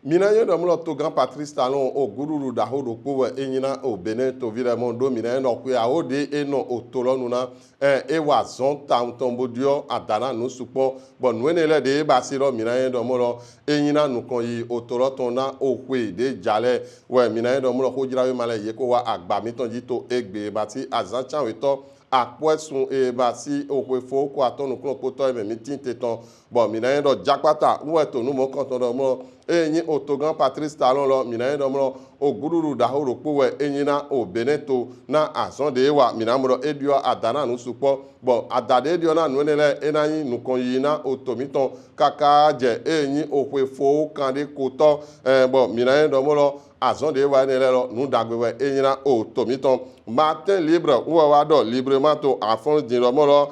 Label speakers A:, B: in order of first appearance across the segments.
A: Minaye domlo to grand Patrice Talon o gururu da hodo ko enyina o Benin to vraiment do minaye no ku ya ode eno o tolo nuna e wa zon tam tombo dio adana no supo bon wenele de ba siro minaye domlo enyina nu kon yi o tolo tona o kwe de jale we minaye domlo ko jira we male ye ko wa agba mi ton ji to egbe bati azan we to akwesun e basi okwe fo ko atonu klo poto e mi tin teton bon minaye do jakpata we to nu mo kan ton do mo enyi otogan Patrice Talon lo minaye domlo o gururu da horo powe enyina o Beneto na azon de wa minamro edio adana nu supo bon adade edio na nwele enanyi nu kon yina otomiton kaka je enyi okwe fo kan de koto bon minaye domlo azon de wa ne lo nu dagwe enyina otomiton matin libre ou wa do librement to afon di domlo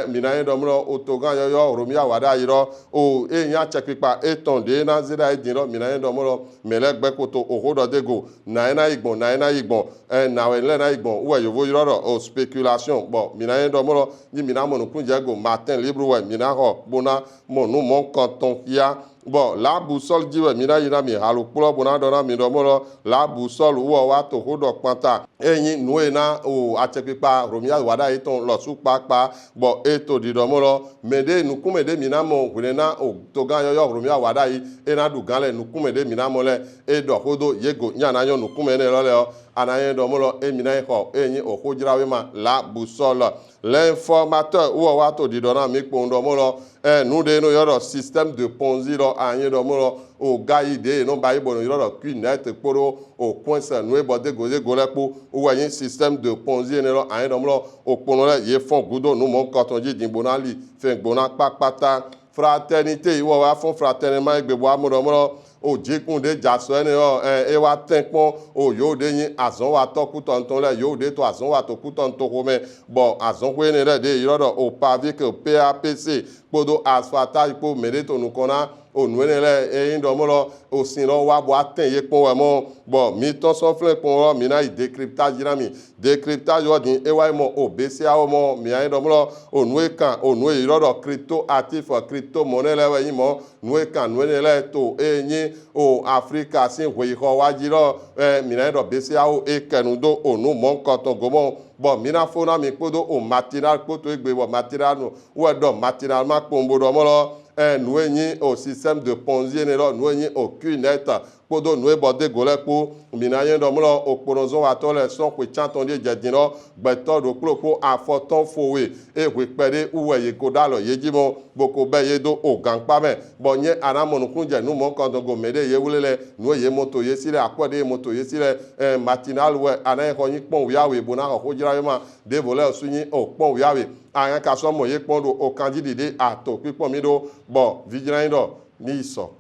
A: minaye domlo otogan yoyo romia wada yiro o enya chekipa etonde na zira ediro minaye domlo melegbe koto ohodo dego na ena igbon na wele na igbon uwe yovo yiro o speculation bon minaye domlo ni minamo kunje go matin libre we minaho bona monu mon canton ya bon la boussole diwe mina yina mi halu pulo bona dona mi domolo la boussole wo wa to hodo panta eyin nuwe na o achepipa romia wada iton lo su papa bon eto di domolo mede nukumede minamo hunena o togan yoyo romia wada yi ena du ganle nukumede minamo le edo hodo yego nyana yo nukumene lole o anaye domolo emina ho eyin o hojirawe ma la boussole l'informateur wo wa to di dona mi pondomolo nous de no yoro système de ponzy lo anye domolo o gayi de no bayi bono yoro kunet poro o coince no e bode goze golepo o wayin système de ponzy ne lo anye domolo o pono le ye fon gudo no mon kotonji dimbonali fe gbona papata fraternité iwo wa fon fraternellement egbebo amodomolo o jikun de jaso ene o e wa tenpon o yo de yin azon wa to kuton ton le yo de to azon wa to kuton to ko me bon azon ko ene de yoro o pavé que PAPC podo asfaltage po mereto nu kona o nuenele e indomolo o sinlo wa bo aten ye pon we mo bon mi ton so flen pon mi na décryptage dinami décryptage o din e wa mo o BCAO mo mi a indomolo o nue kan o nue yoro crypto actif crypto monnaie le we yin mo nue kan nuenele to enyi o Africa sin we ho wa jiro mi na do BCAO e kenudo o nu mon koton gomo bon mina fona mi podo o matinal poto egbe wo matinal no wo do matinal ma pombo do mo lo nous au système de ponzy nous au cunet podo nous bode golepo minaye domlo okporozo atole son kwe chantonde jedino beto do kloko afoton fowe e we pere uwe ye kodalo yejimo boko be yedo o gangpa me bonye anamonu kunje nu mon kondongo mede ye wulele nu ye moto ye sire akwede moto ye sire matinal we anaye ko yin pon wiawe bona ko jira ma de voler sunyi o pon wiawe ayan ka so mo ye pon do o candidate ato pipon mi do bon vigilant do ni so